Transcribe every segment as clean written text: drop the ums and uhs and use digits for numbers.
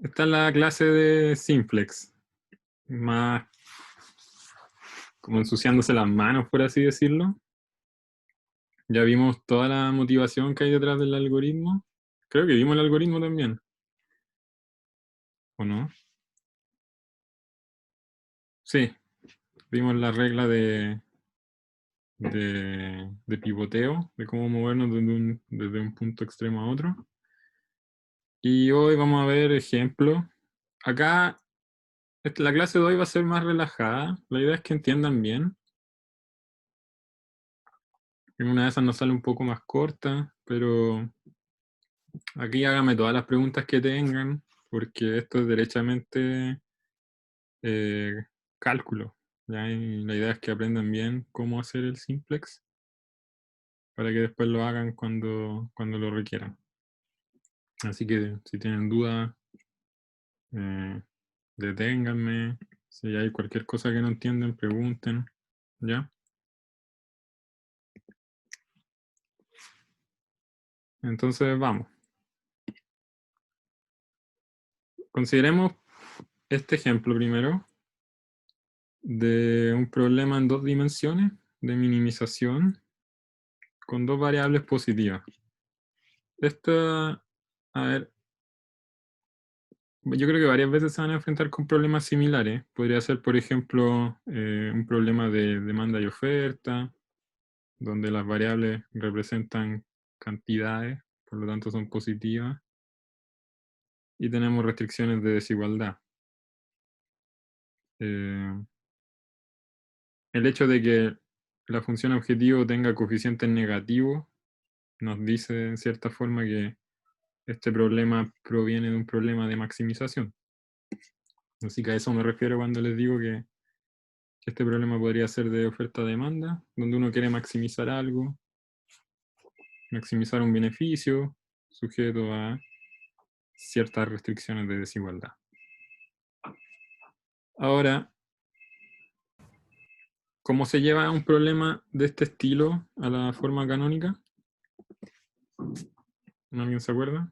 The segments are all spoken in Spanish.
Esta es la clase de Simplex, más como ensuciándose las manos, por así decirlo. Ya vimos toda la motivación que hay detrás del algoritmo. Creo que vimos el algoritmo también, ¿o no? Sí, vimos la regla de pivoteo, de cómo movernos desde un punto extremo a otro. Y hoy vamos a ver ejemplos. Acá, la clase de hoy va a ser más relajada. La idea es que entiendan bien. En una de esas nos sale un poco más corta, pero aquí háganme todas las preguntas que tengan, porque esto es derechamente eh, cálculo. ¿Ya? Y la idea es que aprendan bien cómo hacer el simplex para que después lo hagan cuando lo requieran. Así que si tienen dudas, deténganme. Si hay cualquier cosa que no entienden, pregunten. ¿Ya? Entonces vamos. Consideremos este ejemplo primero de un problema en 2 dimensiones de minimización con 2 variables positivas. Esta, a ver, yo creo que varias veces se van a enfrentar con problemas similares. Podría ser, por ejemplo, un problema de demanda y oferta, donde las variables representan cantidades, por lo tanto son positivas, y tenemos restricciones de desigualdad. El hecho de que la función objetivo tenga coeficientes negativos nos dice en cierta forma que este problema proviene de un problema de maximización. Así que a eso me refiero cuando les digo que este problema podría ser de oferta-demanda, donde uno quiere maximizar algo, maximizar un beneficio sujeto a ciertas restricciones de desigualdad. Ahora, ¿cómo se lleva un problema de este estilo a la forma canónica? ¿Alguien se acuerda?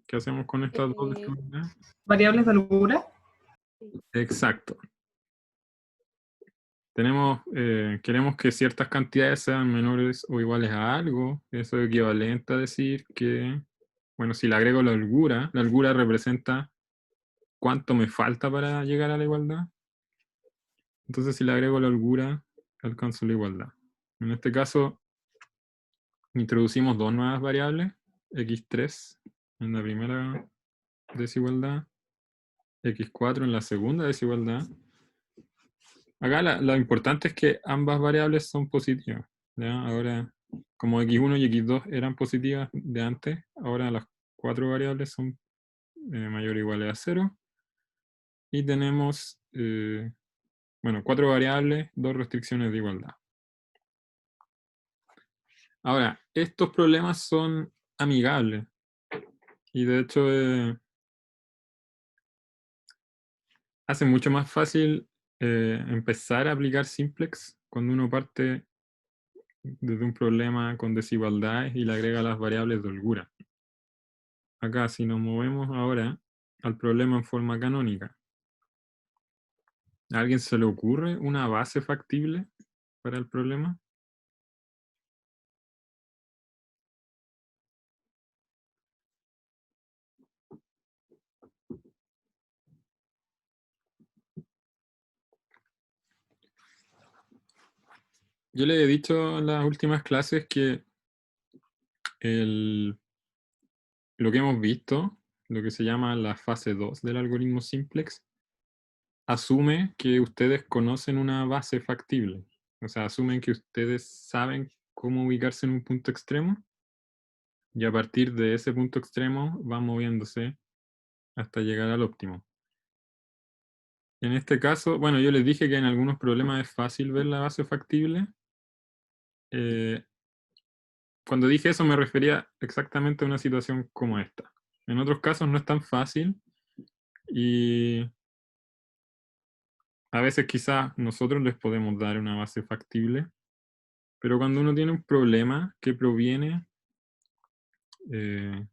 ¿Qué hacemos con estas dos distribuciones? Variables de holgura. Exacto. Queremos que ciertas cantidades sean menores o iguales a algo. Eso es equivalente a decir que, bueno, si le agrego la holgura representa cuánto me falta para llegar a la igualdad. Entonces, si le agrego la holgura, alcanzo la igualdad. En este caso, introducimos 2 nuevas variables, x3 en la primera desigualdad, x4 en la segunda desigualdad. Acá lo importante es que ambas variables son positivas. ¿Ya? Ahora, como x1 y x2 eran positivas de antes, ahora las 4 variables son mayor o iguales a 0. Y tenemos, bueno, 4 variables, 2 restricciones de igualdad. Ahora, estos problemas son amigables. Y de hecho, hace mucho más fácil empezar a aplicar simplex cuando uno parte desde un problema con desigualdades y le agrega las variables de holgura. Acá, si nos movemos ahora al problema en forma canónica, ¿a alguien se le ocurre una base factible para el problema? Yo le he dicho en las últimas clases que lo que hemos visto, lo que se llama la fase 2 del algoritmo simplex, asume que ustedes conocen una base factible. O sea, asumen que ustedes saben cómo ubicarse en un punto extremo y a partir de ese punto extremo van moviéndose hasta llegar al óptimo. En este caso, bueno, yo les dije que en algunos problemas es fácil ver la base factible. Cuando dije eso me refería exactamente a una situación como esta. En otros casos no es tan fácil y a veces quizás nosotros les podemos dar una base factible, pero cuando uno tiene un problema que proviene de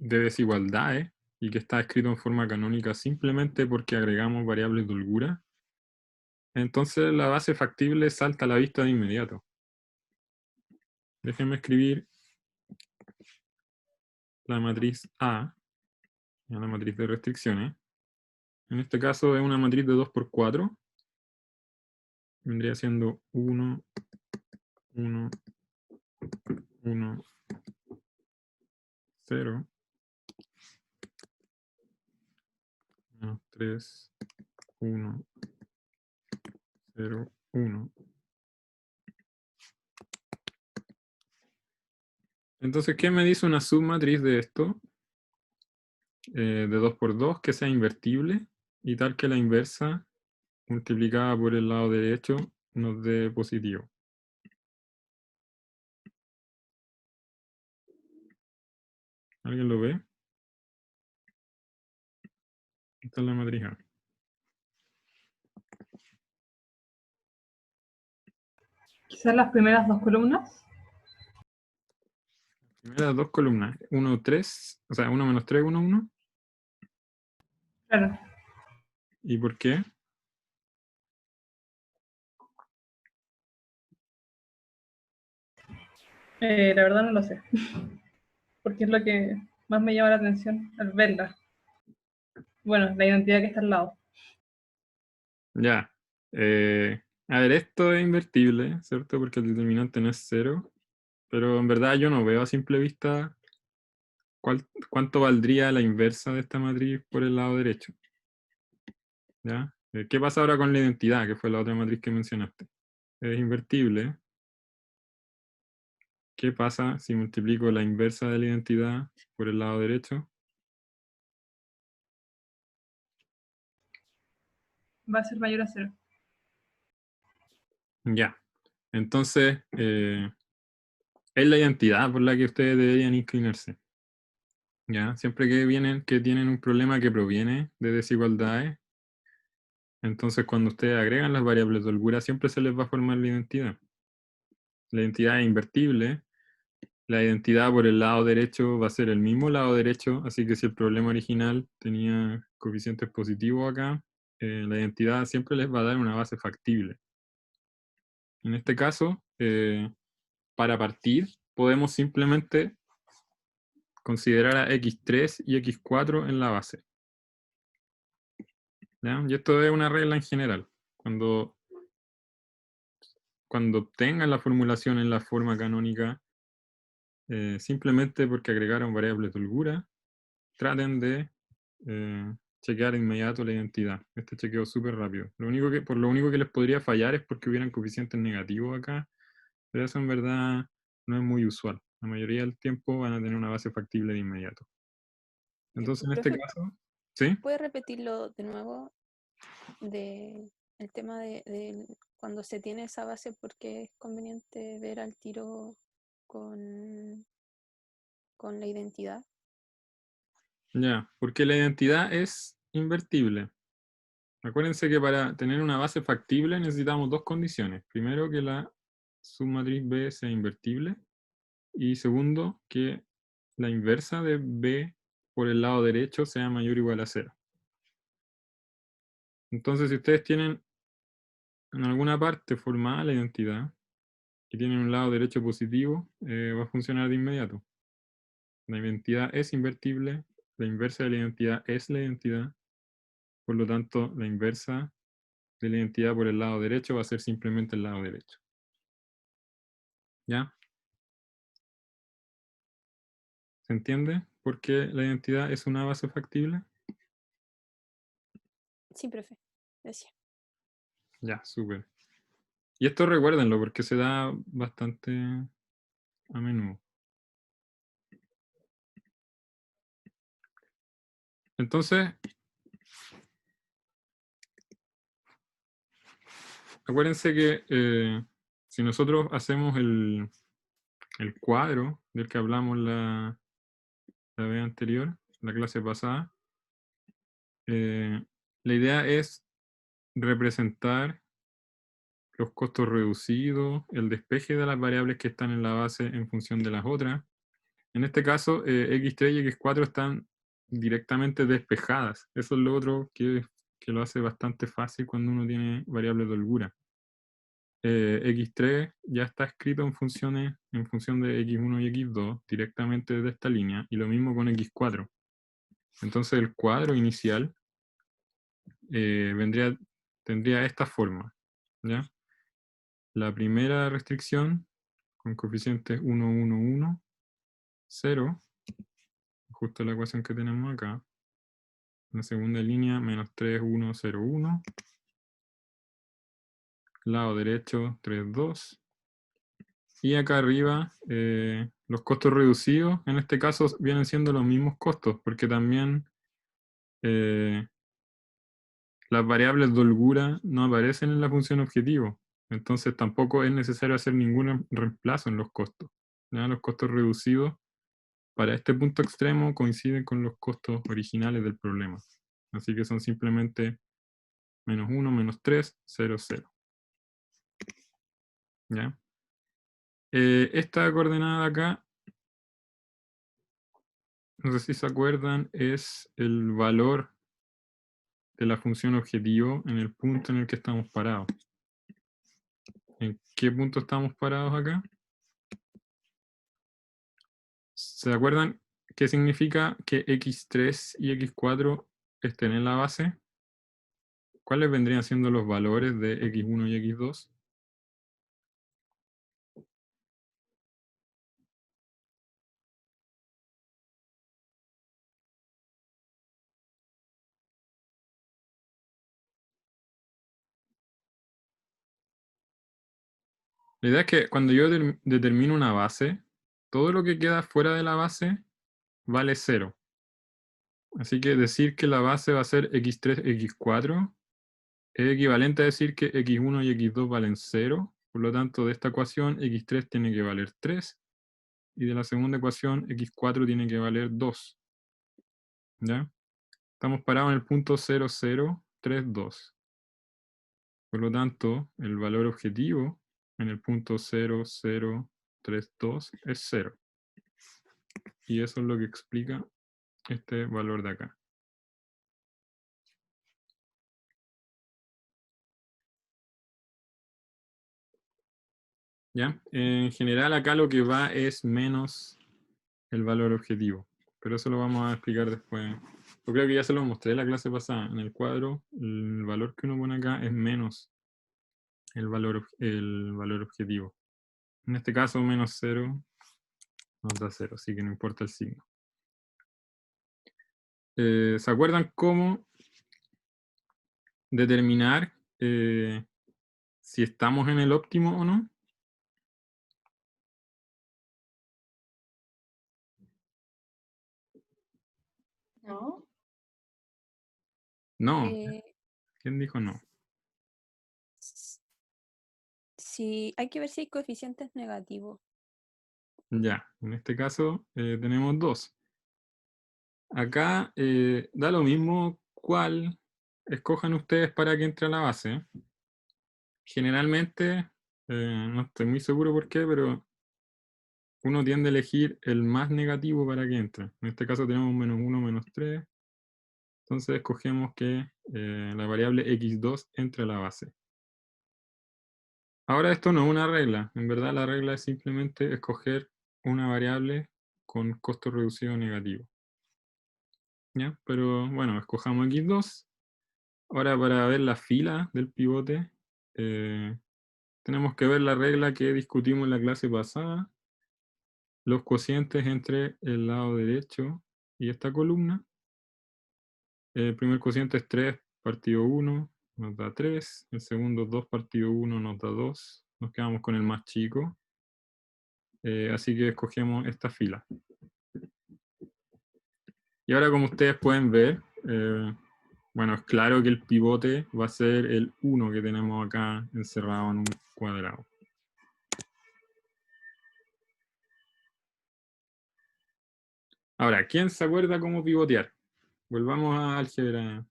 desigualdades y que está escrito en forma canónica simplemente porque agregamos variables de holgura, entonces la base factible salta a la vista de inmediato. Déjenme escribir la matriz A, la matriz de restricciones. En este caso es una matriz de 2×4. Vendría siendo 1, 1, 1, 0, 3, 1, 0, 1. Entonces, ¿qué me dice una submatriz de esto? De 2×2, que sea invertible y tal que la inversa multiplicada por el lado derecho nos dé positivo. ¿Alguien lo ve? Esta es la matriz A. Quizás las primeras dos columnas. Primeras dos columnas, 1, 3, o sea, 1 menos 3, 1, 1. Claro. ¿Y por qué? La verdad no lo sé. Porque es lo que más me llama la atención al verla. Bueno, la identidad que está al lado. Ya. A ver, esto es invertible, ¿cierto? Porque el determinante no es 0. Pero en verdad yo no veo a simple vista cuánto valdría la inversa de esta matriz por el lado derecho. ¿Ya? ¿Qué pasa ahora con la identidad, que fue la otra matriz que mencionaste? Es invertible. ¿Qué pasa si multiplico la inversa de la identidad por el lado derecho? Va a ser mayor a 0. Ya. Entonces, es la identidad por la que ustedes deberían inclinarse. ¿Ya? Siempre que tienen un problema que proviene de desigualdades, entonces cuando ustedes agregan las variables de holgura, siempre se les va a formar la identidad. La identidad es invertible. La identidad por el lado derecho va a ser el mismo lado derecho, así que si el problema original tenía coeficientes positivos acá, la identidad siempre les va a dar una base factible. En este caso, para partir, podemos simplemente considerar a x3 y x4 en la base. ¿Ya? Y esto es una regla en general. Cuando obtengan la formulación en la forma canónica, simplemente porque agregaron variables de holgura, traten de chequear de inmediato la identidad. Este chequeo es súper rápido. Lo único que les podría fallar es porque hubieran coeficientes negativos acá, pero eso en verdad no es muy usual. La mayoría del tiempo van a tener una base factible de inmediato. Entonces, en este Profe, caso, ¿sí? ¿puede repetirlo de nuevo? El tema de cuando se tiene esa base, porque es conveniente ver al tiro con la identidad. Ya, porque la identidad es invertible. Acuérdense que para tener una base factible necesitamos dos condiciones. Primero, que la submatriz B sea invertible. Y segundo, que la inversa de B por el lado derecho sea mayor o igual a 0. Entonces, si ustedes tienen en alguna parte formada la identidad y tienen un lado derecho positivo, va a funcionar de inmediato. La identidad es invertible, la inversa de la identidad es la identidad, por lo tanto, la inversa de la identidad por el lado derecho va a ser simplemente el lado derecho. ¿Ya? ¿Se entiende por qué la identidad es una base factible? Sí, profe. Gracias. Ya, súper. Y esto recuérdenlo porque se da bastante a menudo. Entonces, acuérdense que si nosotros hacemos el cuadro del que hablamos la vez anterior, la clase pasada, la idea es representar los costos reducidos, el despeje de las variables que están en la base en función de las otras. En este caso, x3 y x4 están directamente despejadas. Eso es lo otro que lo hace bastante fácil cuando uno tiene variables de holgura. X3 ya está escrito en función de X1 y X2 directamente desde esta línea, y lo mismo con X4. Entonces el cuadro inicial tendría esta forma, ¿ya? La primera restricción con coeficientes 1, 1, 1, 0, justo la ecuación que tenemos acá. La segunda línea, menos 3, 1, 0, 1. Lado derecho, 3, 2. Y acá arriba, los costos reducidos, en este caso vienen siendo los mismos costos, porque también las variables de holgura no aparecen en la función objetivo. Entonces tampoco es necesario hacer ningún reemplazo en los costos. ¿Ya? Los costos reducidos para este punto extremo coinciden con los costos originales del problema. Así que son simplemente menos 1, menos 3, 0, 0. ¿Ya? Esta coordenada acá, no sé si se acuerdan, es el valor de la función objetivo en el punto en el que estamos parados. ¿En qué punto estamos parados acá? ¿Se acuerdan qué significa que X3 y X4 estén en la base? ¿Cuáles vendrían siendo los valores de X1 y X2? La idea es que cuando yo determino una base, todo lo que queda fuera de la base vale 0. Así que decir que la base va a ser X3, X4 es equivalente a decir que X1 y X2 valen 0. Por lo tanto, de esta ecuación, X3 tiene que valer 3. Y de la segunda ecuación, X4 tiene que valer 2. ¿Ya? Estamos parados en el punto 0, 0, 3, 2. Por lo tanto, el valor objetivo en el punto 0, 0, 3, 2 es 0. Y eso es lo que explica este valor de acá. ¿Ya? En general acá lo que va es menos el valor objetivo. Pero eso lo vamos a explicar después. Yo creo que ya se lo mostré en la clase pasada. En el cuadro, el valor que uno pone acá es menos el valor objetivo. En este caso, menos 0 nos da 0, así que no importa el signo. ¿Se acuerdan cómo determinar si estamos en el óptimo o no? ¿No? No. Eh, ¿Quién dijo no? Sí, hay que ver si hay coeficientes negativos. Ya, en este caso tenemos 2. Acá da lo mismo cuál escojan ustedes para que entre a la base. Generalmente, no estoy muy seguro por qué, pero uno tiende a elegir el más negativo para que entre. En este caso tenemos menos 1, menos 3. Entonces escogemos que la variable x2 entre a la base. Ahora esto no es una regla. En verdad la regla es simplemente escoger una variable con costo reducido negativo. ¿Ya? Pero bueno, escojamos x2. Ahora para ver la fila del pivote, tenemos que ver la regla que discutimos en la clase pasada. Los cocientes entre el lado derecho y esta columna. El primer cociente es 3 partido 1, nos da 3. El segundo 2 partido 1 nos da 2. Nos quedamos con el más chico. Así que escogemos esta fila. Y ahora, como ustedes pueden ver, bueno, es claro que el pivote va a ser el 1 que tenemos acá encerrado en un cuadrado. Ahora, ¿quién se acuerda cómo pivotear? Volvamos a álgebra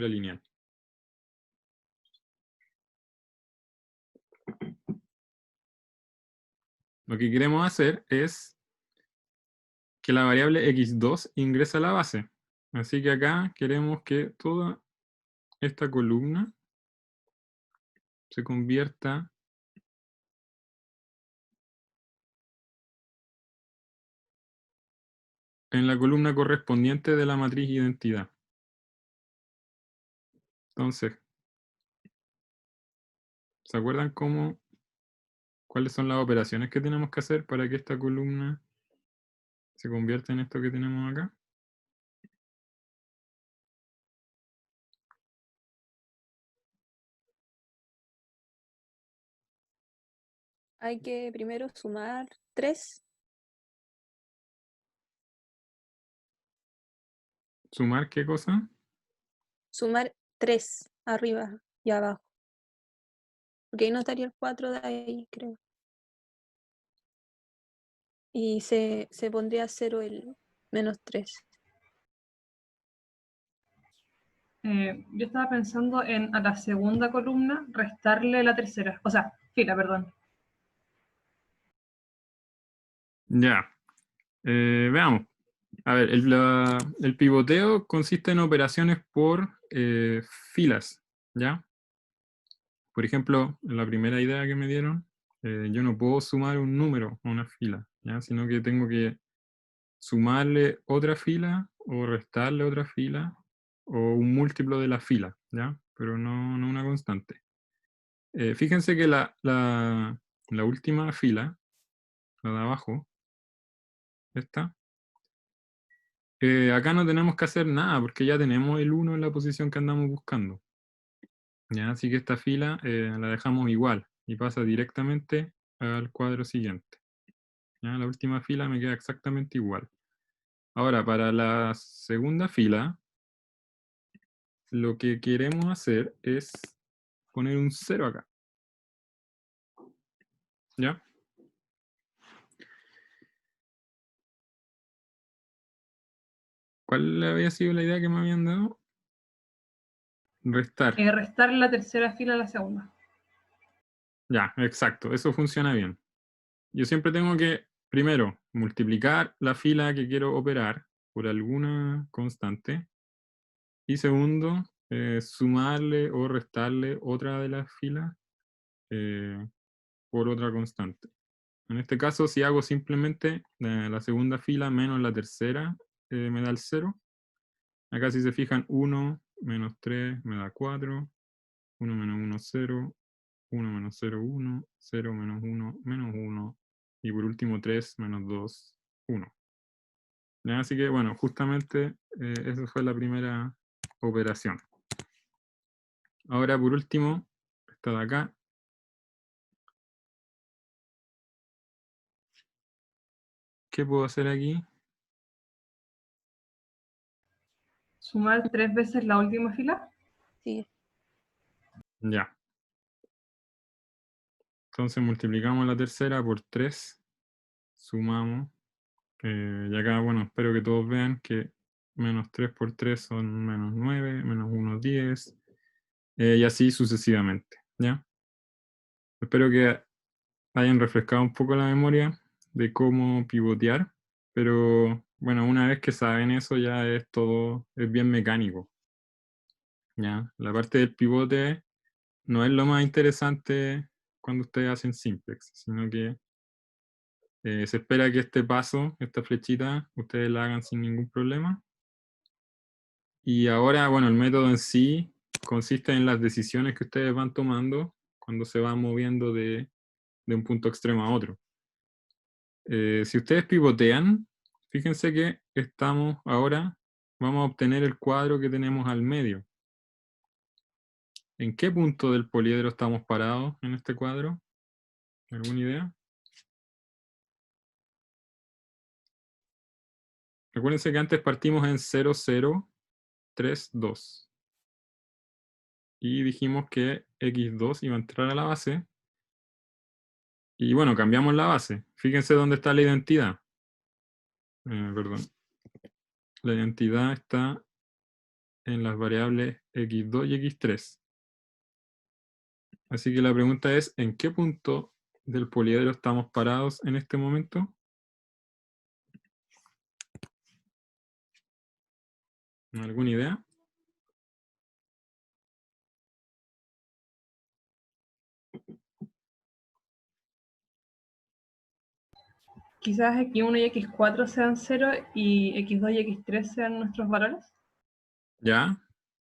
lineal. Lo que queremos hacer es que la variable x2 ingresa a la base. Así que acá queremos que toda esta columna se convierta en la columna correspondiente de la matriz identidad. Entonces, ¿se acuerdan cuáles son las operaciones que tenemos que hacer para que esta columna se convierta en esto que tenemos acá? Hay que primero sumar 3. ¿Sumar qué cosa? Sumar 3 arriba y abajo. Porque ahí no estaría el 4 de ahí, creo. Y se pondría 0 el -3. Yo estaba pensando en a la segunda columna restarle la tercera, o sea, fila, perdón. Ya. Veamos. A ver, el pivoteo consiste en operaciones por filas, ¿ya? Por ejemplo, en la primera idea que me dieron, yo no puedo sumar un número a una fila, ¿ya? Sino que tengo que sumarle otra fila o restarle otra fila o un múltiplo de la fila, ¿ya? Pero no una constante. Fíjense que la última fila, la de abajo, esta, acá no tenemos que hacer nada porque ya tenemos el 1 en la posición que andamos buscando. ¿Ya? Así que esta fila la dejamos igual y pasa directamente al cuadro siguiente. ¿Ya? La última fila me queda exactamente igual. Ahora, para la segunda fila, lo que queremos hacer es poner un 0 acá. ¿Ya? ¿Cuál había sido la idea que me habían dado? Restar. Restar la tercera fila a la segunda. Ya, exacto, eso funciona bien. Yo siempre tengo que, primero, multiplicar la fila que quiero operar por alguna constante. Y segundo, sumarle o restarle otra de las filas por otra constante. En este caso, si hago simplemente la segunda fila menos la tercera, me da el 0. Acá si se fijan, 1 menos 3 me da 4, 1 menos 1, 0, 1 menos 0, 1, 0 menos 1, menos 1, y por último 3 menos 2, 1. ¿Ya? Así que bueno, justamente esa fue la primera operación. Ahora por último, esta de acá. ¿Qué puedo hacer aquí? Sumar 3 veces la última fila. Sí. Ya. Entonces multiplicamos la tercera por 3, sumamos, y acá, bueno, espero que todos vean que menos 3 por 3 son menos 9, menos 1, 10, y así sucesivamente, ¿ya? Espero que hayan refrescado un poco la memoria de cómo pivotear, pero bueno, una vez que saben eso ya es todo, es bien mecánico, ¿ya? La parte del pivote no es lo más interesante cuando ustedes hacen simplex, sino que se espera que este paso, esta flechita, ustedes la hagan sin ningún problema. Y ahora, bueno, el método en sí consiste en las decisiones que ustedes van tomando cuando se van moviendo de un punto extremo a otro. Si ustedes pivotean, fíjense que estamos ahora, vamos a obtener el cuadro que tenemos al medio. ¿En qué punto del poliedro estamos parados en este cuadro? ¿Alguna idea? Recuérdense que antes partimos en 0, 0, 3, 2. Y dijimos que x2 iba a entrar a la base. Y bueno, cambiamos la base. Fíjense dónde está la identidad. Perdón. La identidad está en las variables x2 y x3. Así que la pregunta es, ¿en qué punto del poliedro estamos parados en este momento? ¿Alguna idea? Quizás x1 y x4 sean 0 y x2 y x3 sean nuestros valores. Ya,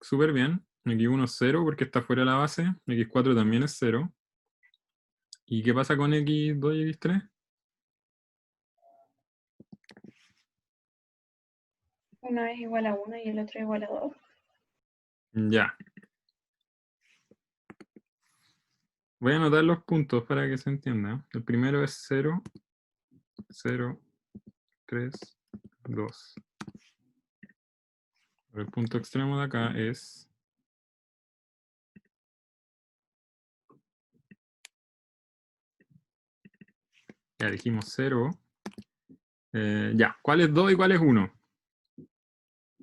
súper bien. X1 es 0 porque está fuera de la base. X4 también es 0. ¿Y qué pasa con X2 y X3? Uno es igual a 1 y el otro es igual a 2. Ya. Voy a anotar los puntos para que se entienda. El primero es 0, 0, 3, 2. El punto extremo de acá es... Ya dijimos 0. Ya, ¿cuál es 2 y cuál es 1?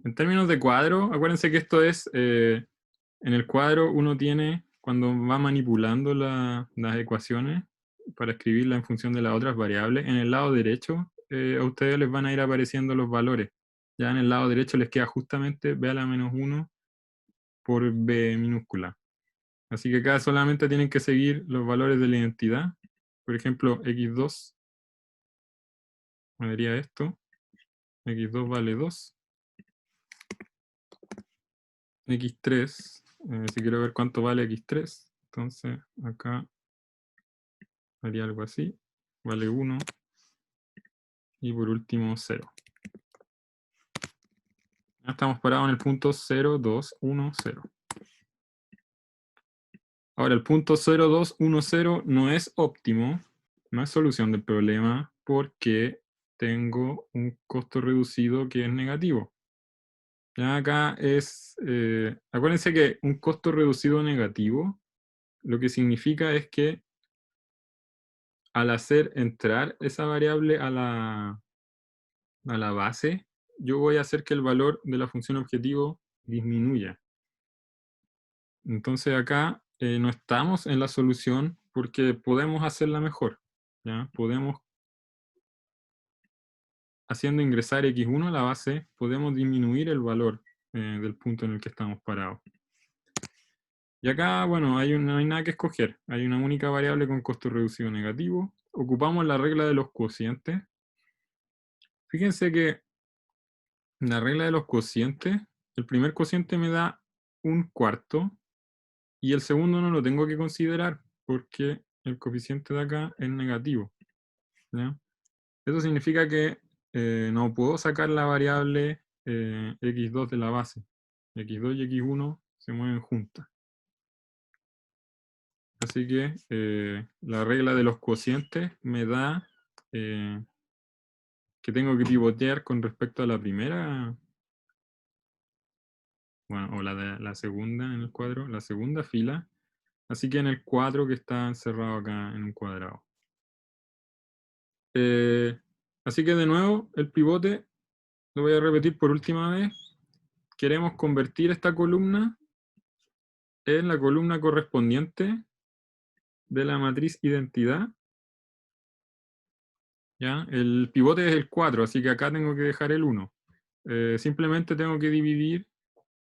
En términos de cuadro, acuérdense que esto es... en el cuadro uno tiene, cuando va manipulando las ecuaciones para escribirla en función de las otras variables, en el lado derecho a ustedes les van a ir apareciendo los valores. Ya en el lado derecho les queda justamente b a la menos 1 por b minúscula. Así que acá solamente tienen que seguir los valores de la identidad. Por ejemplo, x2 me daría esto. x2 vale 2. x3, si quiero ver cuánto vale x3, entonces acá haría algo así. Vale 1. Y por último 0. Ya estamos parados en el punto 0, 2, 1, 0. Ahora, el punto 0, 2, 1, 0 no es óptimo, no es solución del problema, porque tengo un costo reducido que es negativo. Ya acá es, acuérdense que un costo reducido negativo, lo que significa es que al hacer entrar esa variable a la base, yo voy a hacer que el valor de la función objetivo disminuya. Entonces acá no estamos en la solución porque podemos hacerla mejor. ¿Ya? Podemos, haciendo ingresar x1 a la base, podemos disminuir el valor del punto en el que estamos parados. Y acá, bueno, no hay nada que escoger. Hay una única variable con costo reducido negativo. Ocupamos la regla de los cocientes. Fíjense que la regla de los cocientes, el primer cociente me da 1/4 y el segundo no lo tengo que considerar porque el coeficiente de acá es negativo. ¿Ya? Eso significa que no puedo sacar la variable x2 de la base. x2 y x1 se mueven juntas. Así que la regla de los cocientes me da que tengo que pivotear con respecto a la primera, bueno, o la segunda en el cuadro, la segunda fila. Así que en el cuadro que está encerrado acá en un cuadrado. Así que de nuevo, el pivote, lo voy a repetir por última vez. Queremos convertir esta columna en la columna correspondiente de la matriz identidad. ¿Ya? El pivote es el 4, así que acá tengo que dejar el 1. Simplemente tengo que dividir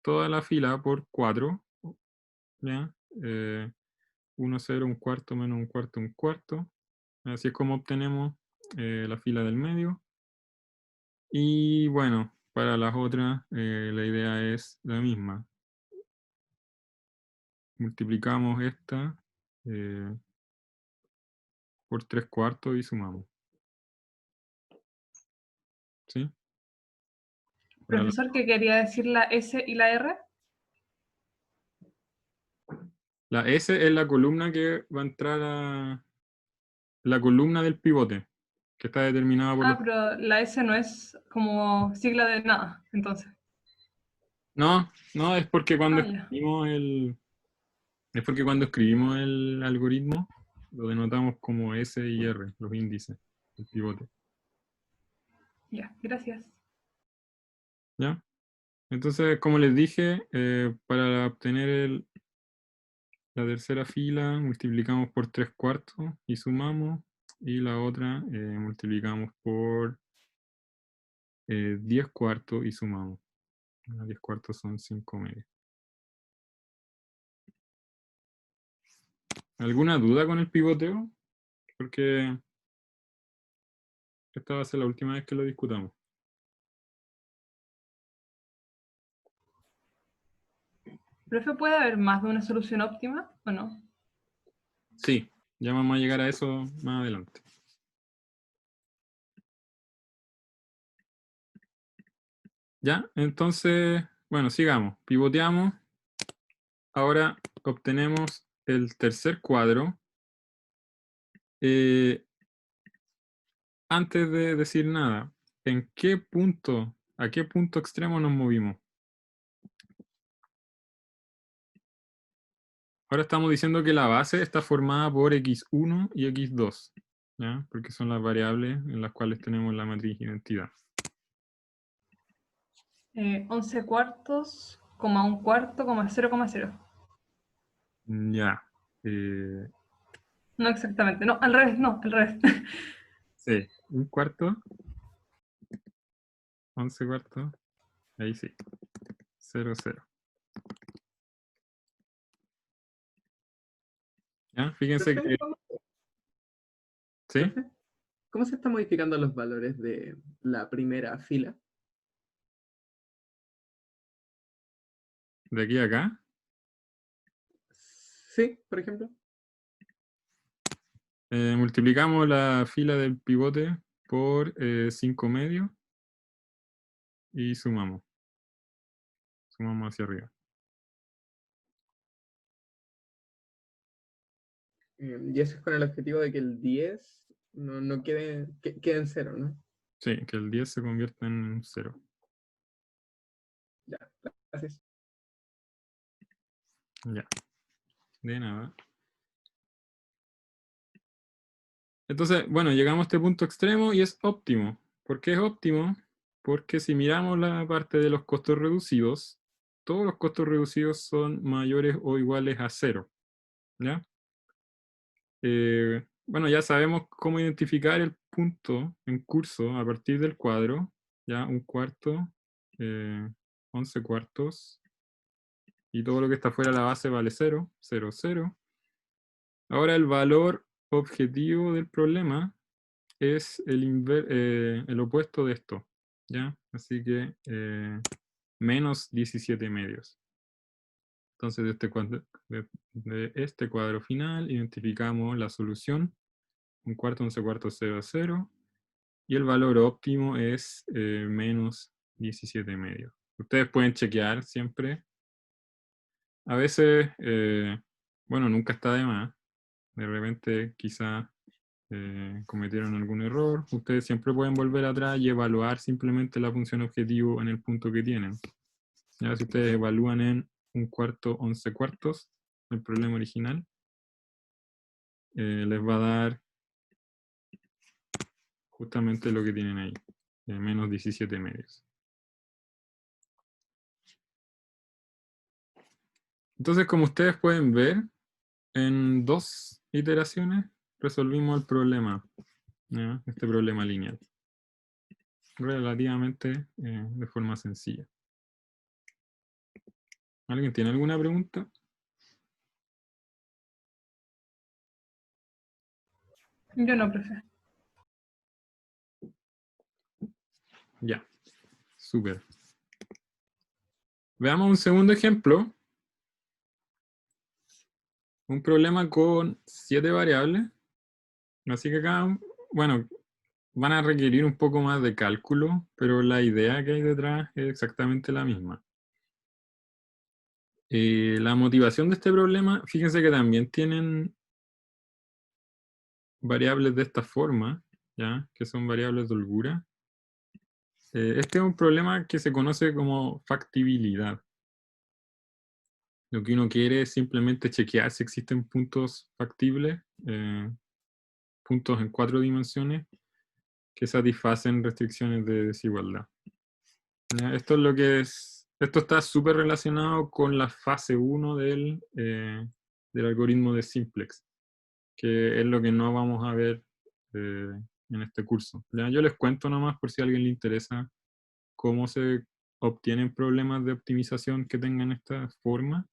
toda la fila por 4. ¿Ya? 1, 0, 1/4 menos 1/4, 1/4. Así es como obtenemos la fila del medio. Y bueno, para las otras la idea es la misma. Multiplicamos esta por 3/4 y sumamos. ¿Sí? Profesor, ¿qué quería decir la S y la R? La S es la columna que va a entrar a la columna del pivote, que está determinada por los... Pero la S no es como sigla de nada, entonces. No, no, es porque cuando Ya. escribimos el algoritmo, lo denotamos como S y R, los índices, el pivote. Ya, gracias. ¿Ya? Entonces, como les dije, para obtener la tercera fila multiplicamos por 3/4 y sumamos, y la otra multiplicamos por 10/4 y sumamos. 10 cuartos son 5 medios. ¿Alguna duda con el pivoteo? Porque esta va a ser la última vez que lo discutamos. ¿Profe, puede haber más de una solución óptima o no? Sí, ya vamos a llegar a eso más adelante. Ya, entonces, bueno, sigamos. Pivoteamos. Ahora obtenemos el tercer cuadro. Antes de decir nada, ¿en qué punto, a qué punto extremo nos movimos? Ahora estamos diciendo que la base está formada por x1 y x2, ¿ya? Porque son las variables en las cuales tenemos la matriz identidad. 11 cuartos, coma 1 cuarto, coma 0,0. Ya. No exactamente, no, al revés, no, al revés. Sí, un cuarto, 11 cuartos, ahí sí, 0, 0. ¿Ya? Fíjense Profe, que, ¿sí? profe, ¿cómo se están modificando los valores de la primera fila? De aquí a acá, Sí, por ejemplo. multiplicamos la fila del pivote por 5 medios y sumamos. Sumamos hacia arriba. Y eso es con el objetivo de que el 10 no quede en cero, ¿no? Sí, que el 10 se convierta en 0. Ya, gracias. Ya, de nada. Entonces, bueno, llegamos a este punto extremo y es óptimo. ¿Por qué es óptimo? Porque si miramos la parte de los costos reducidos, todos los costos reducidos son mayores o iguales a 0. ¿Ya? Bueno, ya sabemos cómo identificar el punto en curso a partir del cuadro. Ya, un cuarto, 11 cuartos, y todo lo que está fuera de la base vale 0, 0, 0. Ahora el valor objetivo del problema es el opuesto de esto, ¿ya? Así que menos 17 medios. Entonces de este cuadro final identificamos la solución, un cuarto, 11 cuartos, 0, 0, y el valor óptimo es menos 17 medios. Ustedes pueden chequear siempre. A veces, bueno, nunca está de más. De repente quizá cometieron algún error. Ustedes siempre pueden volver atrás y evaluar simplemente la función objetivo en el punto que tienen. Ya, si ustedes evalúan en un cuarto, 11 cuartos, el problema original, les va a dar justamente lo que tienen ahí, menos 17 medios. Entonces, como ustedes pueden ver, en 2 iteraciones resolvimos el problema, ¿ya? Este problema lineal, relativamente de forma sencilla. ¿Alguien tiene alguna pregunta? Yo no, profe. Ya, súper. Veamos un segundo ejemplo. Un problema con 7 variables. Así que acá, bueno, van a requerir un poco más de cálculo, pero la idea que hay detrás es exactamente la misma. La motivación de este problema, fíjense que también tienen variables de esta forma, ¿ya? Que son variables de holgura. Este es un problema que se conoce como factibilidad. Lo que uno quiere es simplemente chequear si existen puntos factibles, puntos en 4 dimensiones, que satisfacen restricciones de desigualdad. ¿Ya? Esto es lo que es. Esto está súper relacionado con la fase 1 del algoritmo de simplex, que es lo que no vamos a ver en este curso. ¿Ya? Yo les cuento nomás por si a alguien le interesa cómo se obtienen problemas de optimización que tengan esta forma.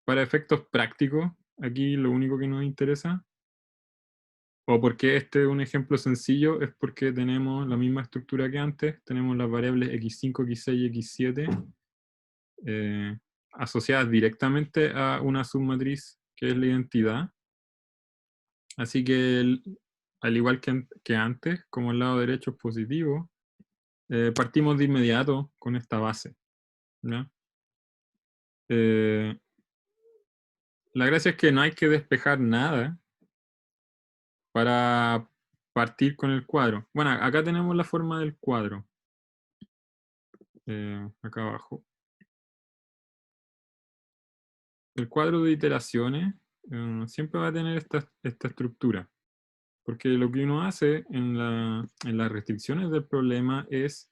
Para efectos prácticos, aquí lo único que nos interesa, o porque este es un ejemplo sencillo, es porque tenemos la misma estructura que antes, tenemos las variables x5, x6 y x7 asociadas directamente a una submatriz que es la identidad. Así que, al igual que antes, como el lado derecho es positivo, partimos de inmediato con esta base, ¿ya? La gracia es que no hay que despejar nada para partir con el cuadro. Bueno, acá tenemos la forma del cuadro. Acá abajo. El cuadro de iteraciones siempre va a tener esta estructura. Porque lo que uno hace en las restricciones del problema es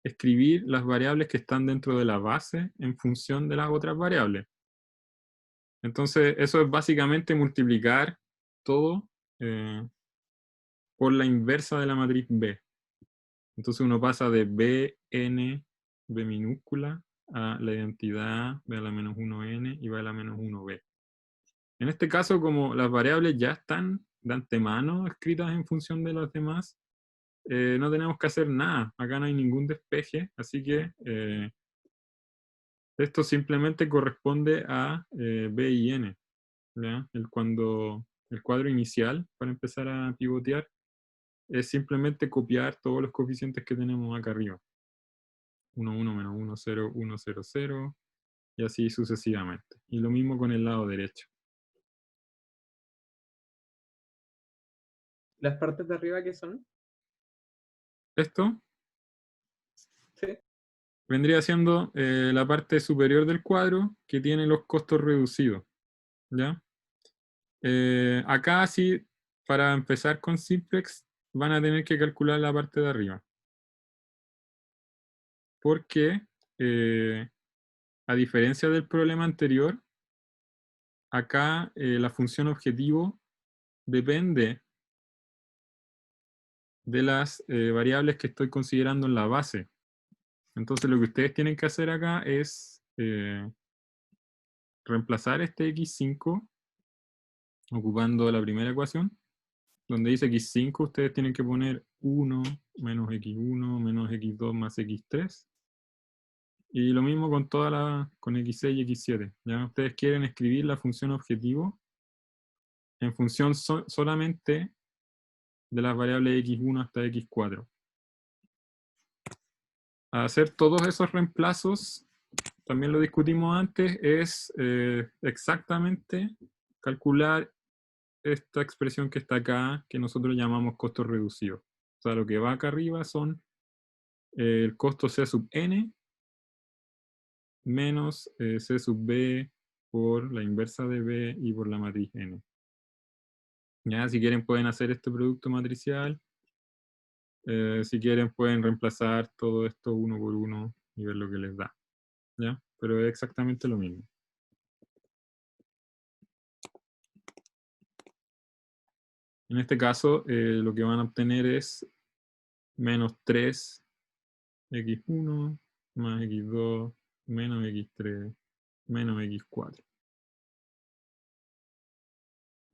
escribir las variables que están dentro de la base en función de las otras variables. Entonces, eso es básicamente multiplicar todo por la inversa de la matriz B. Entonces uno pasa de Bn, B minúscula, a la identidad B a la menos 1n y B a la menos 1b. En este caso, como las variables ya están de antemano escritas en función de las demás, no tenemos que hacer nada. Acá no hay ningún despeje, así que esto simplemente corresponde a B y n. ¿Ya? Cuando el cuadro inicial, para empezar a pivotear, es simplemente copiar todos los coeficientes que tenemos acá arriba. 1, 1, menos 1, 0, 1, 0, 0, y así sucesivamente. Y lo mismo con el lado derecho. ¿Las partes de arriba qué son? Esto Sí. vendría siendo la parte superior del cuadro que tiene los costos reducidos, ¿ya? Acá sí, para empezar con Simplex, van a tener que calcular la parte de arriba. Porque, a diferencia del problema anterior, acá la función objetivo depende de las variables que estoy considerando en la base. Entonces lo que ustedes tienen que hacer acá es reemplazar este x5 ocupando la primera ecuación, donde dice x5 ustedes tienen que poner 1 menos x1 menos x2 más x3. Y lo mismo con con x6 y x7. ¿Ya? Ustedes quieren escribir la función objetivo en función solamente de las variables x1 hasta x4. Hacer todos esos reemplazos, también lo discutimos antes, es exactamente calcular esta expresión que está acá, que nosotros llamamos costo reducido. O sea, lo que va acá arriba son el costo C sub n menos C sub b por la inversa de b y por la matriz n. Ya, si quieren pueden hacer este producto matricial. Si quieren pueden reemplazar todo esto uno por uno y ver lo que les da. ¿Ya? Pero es exactamente lo mismo. En este caso, lo que van a obtener es menos 3 x1 más x2 menos x3 menos x4.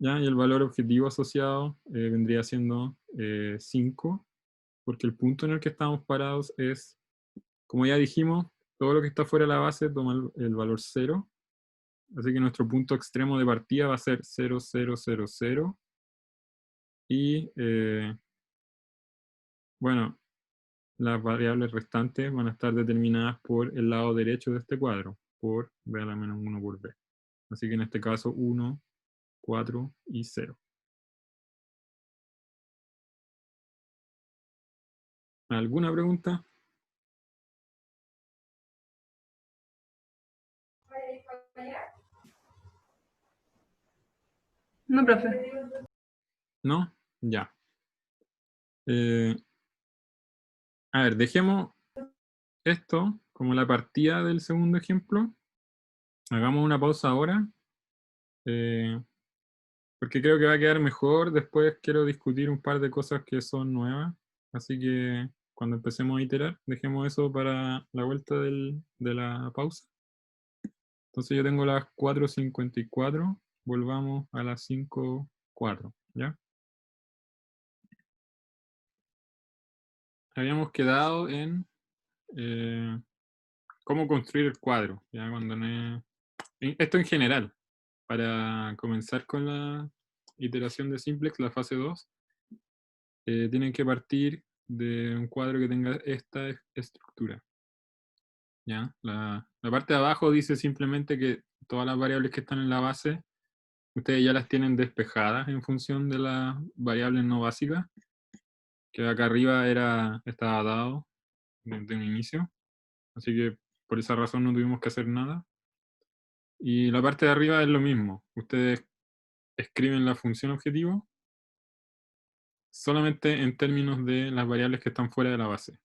¿Ya? Y el valor objetivo asociado vendría siendo 5, porque el punto en el que estamos parados es, como ya dijimos, todo lo que está fuera de la base toma el valor 0. Así que nuestro punto extremo de partida va a ser 0, 0, 0, 0. Y, bueno, las variables restantes van a estar determinadas por el lado derecho de este cuadro, por b a la menos 1 por b. Así que en este caso 1, 4 y 0. ¿Alguna pregunta? No, profe. ¿No? Ya. A ver, dejemos esto como la partida del segundo ejemplo. Hagamos una pausa ahora. Porque creo que va a quedar mejor. Después quiero discutir un par de cosas que son nuevas. Así que cuando empecemos a iterar. Dejemos eso para la vuelta de la pausa. Entonces yo tengo las 4:54, volvamos a las 5:04, ¿ya? Habíamos quedado en cómo construir el cuadro, ¿ya? Esto en general, para comenzar con la iteración de simplex, la fase 2, tienen que partir de un cuadro que tenga esta estructura. ¿Ya? La parte de abajo dice simplemente que todas las variables que están en la base, ustedes ya las tienen despejadas en función de las variables no básicas, que acá arriba estaba dado desde un inicio, así que por esa razón no tuvimos que hacer nada. Y la parte de arriba es lo mismo, ustedes escriben la función objetivo solamente en términos de las variables que están fuera de la base.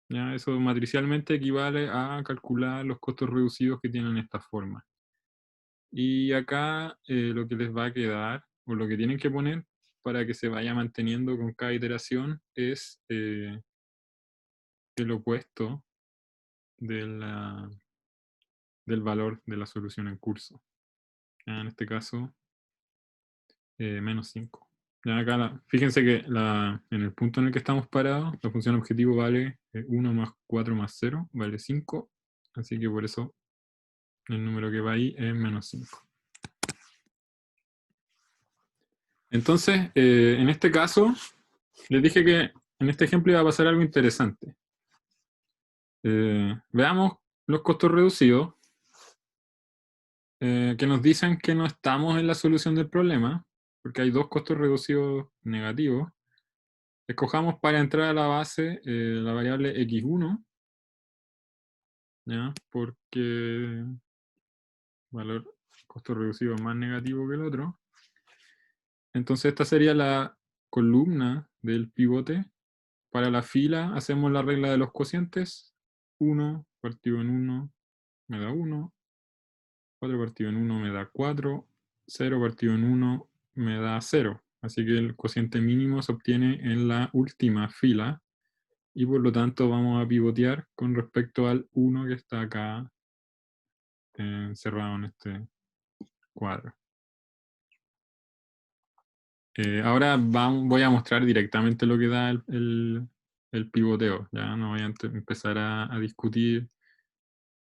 ¿Ya? Eso matricialmente equivale a calcular los costos reducidos que tienen esta forma. Y acá lo que les va a quedar, o lo que tienen que poner para que se vaya manteniendo con cada iteración, es el opuesto del valor de la solución en curso. Ya, en este caso, -5. Ya acá, fíjense que en el punto en el que estamos parados, la función objetivo vale 1 más 4 más 0, vale 5. Así que por eso el número que va ahí es -5. Entonces, en este caso, les dije que en este ejemplo iba a pasar algo interesante. Veamos los costos reducidos, que nos dicen que no estamos en la solución del problema, porque hay dos costos reducidos negativos. Escojamos para entrar a la base la variable x1, ¿ya? Porque valor costo reducido es más negativo que el otro. Entonces esta sería la columna del pivote. Para la fila hacemos la regla de los cocientes. 1 partido en 1 me da 1. 4 partido en 1 me da 4. 0 partido en 1 me da 0. Así que el cociente mínimo se obtiene en la última fila. Y por lo tanto vamos a pivotear con respecto al 1 que está acá encerrado en este cuadro. Ahora voy a mostrar directamente lo que da el pivoteo. Ya no voy a empezar a discutir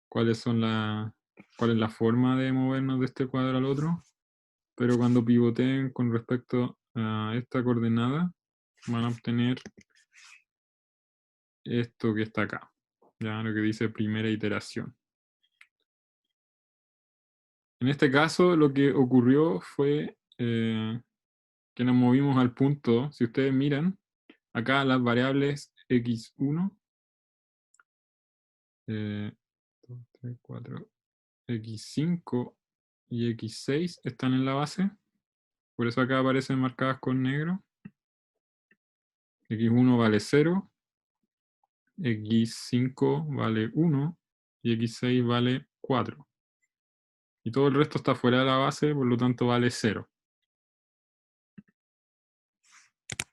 cuál es la forma de movernos de este cuadro al otro, pero cuando pivoteen con respecto a esta coordenada, van a obtener esto que está acá, ya lo que dice primera iteración. En este caso, lo que ocurrió fue que nos movimos al punto, si ustedes miran, acá las variables x1, 2, 3, 4, x5 y x6 están en la base, por eso acá aparecen marcadas con negro. x1 vale 0, x5 vale 1 y x6 vale 4. Y todo el resto está fuera de la base, por lo tanto vale 0.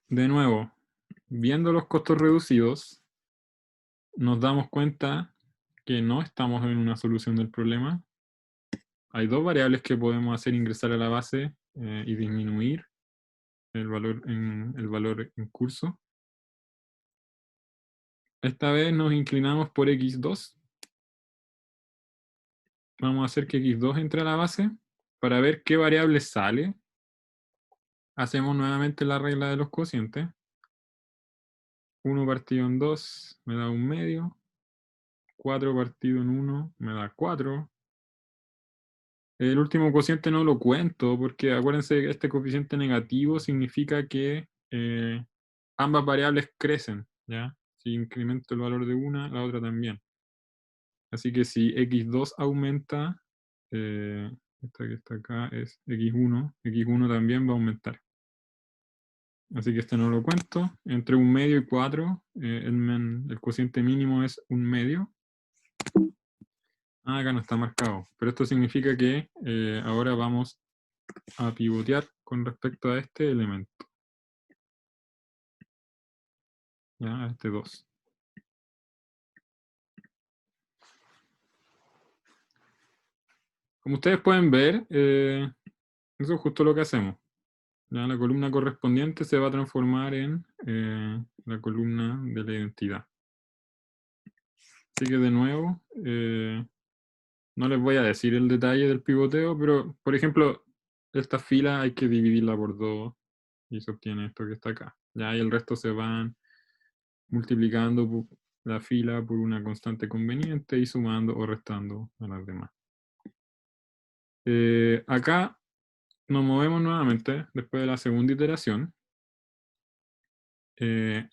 De nuevo, viendo los costos reducidos, nos damos cuenta que no estamos en una solución del problema. Hay dos variables que podemos hacer ingresar a la base y disminuir el valor en curso. Esta vez nos inclinamos por x2. Vamos a hacer que x2 entre a la base para ver qué variable sale. Hacemos nuevamente la regla de los cocientes. 1 partido en 2 me da 1 medio. 4 partido en 1 me da 4. El último cociente no lo cuento porque acuérdense que este coeficiente negativo significa que ambas variables crecen, ¿ya? Si incremento el valor de una, la otra también. Así que si x2 aumenta, esta que está acá es x1, x1 también va a aumentar. Así que este no lo cuento. Entre 1 medio y 4, el cociente mínimo es 1 medio. Acá no está marcado, pero esto significa que ahora vamos a pivotear con respecto a este elemento. ya, a este 2. Como ustedes pueden ver, eso es justo lo que hacemos. Ya la columna correspondiente se va a transformar en la columna de la identidad. Así que de nuevo, no les voy a decir el detalle del pivoteo, pero por ejemplo, esta fila hay que dividirla por 2 y se obtiene esto que está acá. Ya, y el resto se van multiplicando la fila por una constante conveniente y sumando o restando a las demás. Acá nos movemos nuevamente después de la segunda iteración.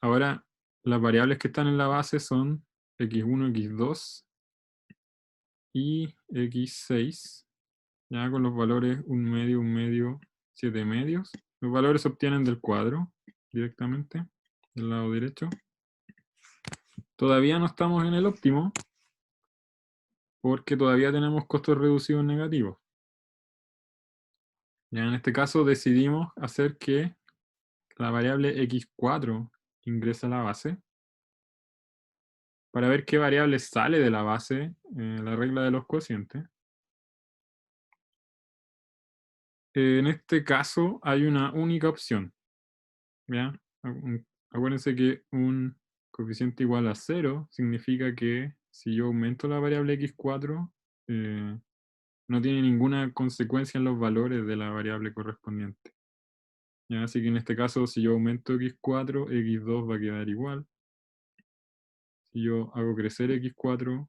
Ahora las variables que están en la base son x1, x2 y x6, ya con los valores 1 medio, 7 medios. Los valores se obtienen del cuadro directamente, del lado derecho. Todavía no estamos en el óptimo, porque todavía tenemos costos reducidos negativos. Ya en este caso decidimos hacer que la variable x4 ingrese a la base, para ver qué variable sale de la base, la regla de los cocientes. En este caso hay una única opción. ¿Ya? Acuérdense que un coeficiente igual a 0 significa que si yo aumento la variable x4, no tiene ninguna consecuencia en los valores de la variable correspondiente. ¿Ya? Así que en este caso, si yo aumento x4, x2 va a quedar igual. Si yo hago crecer x4,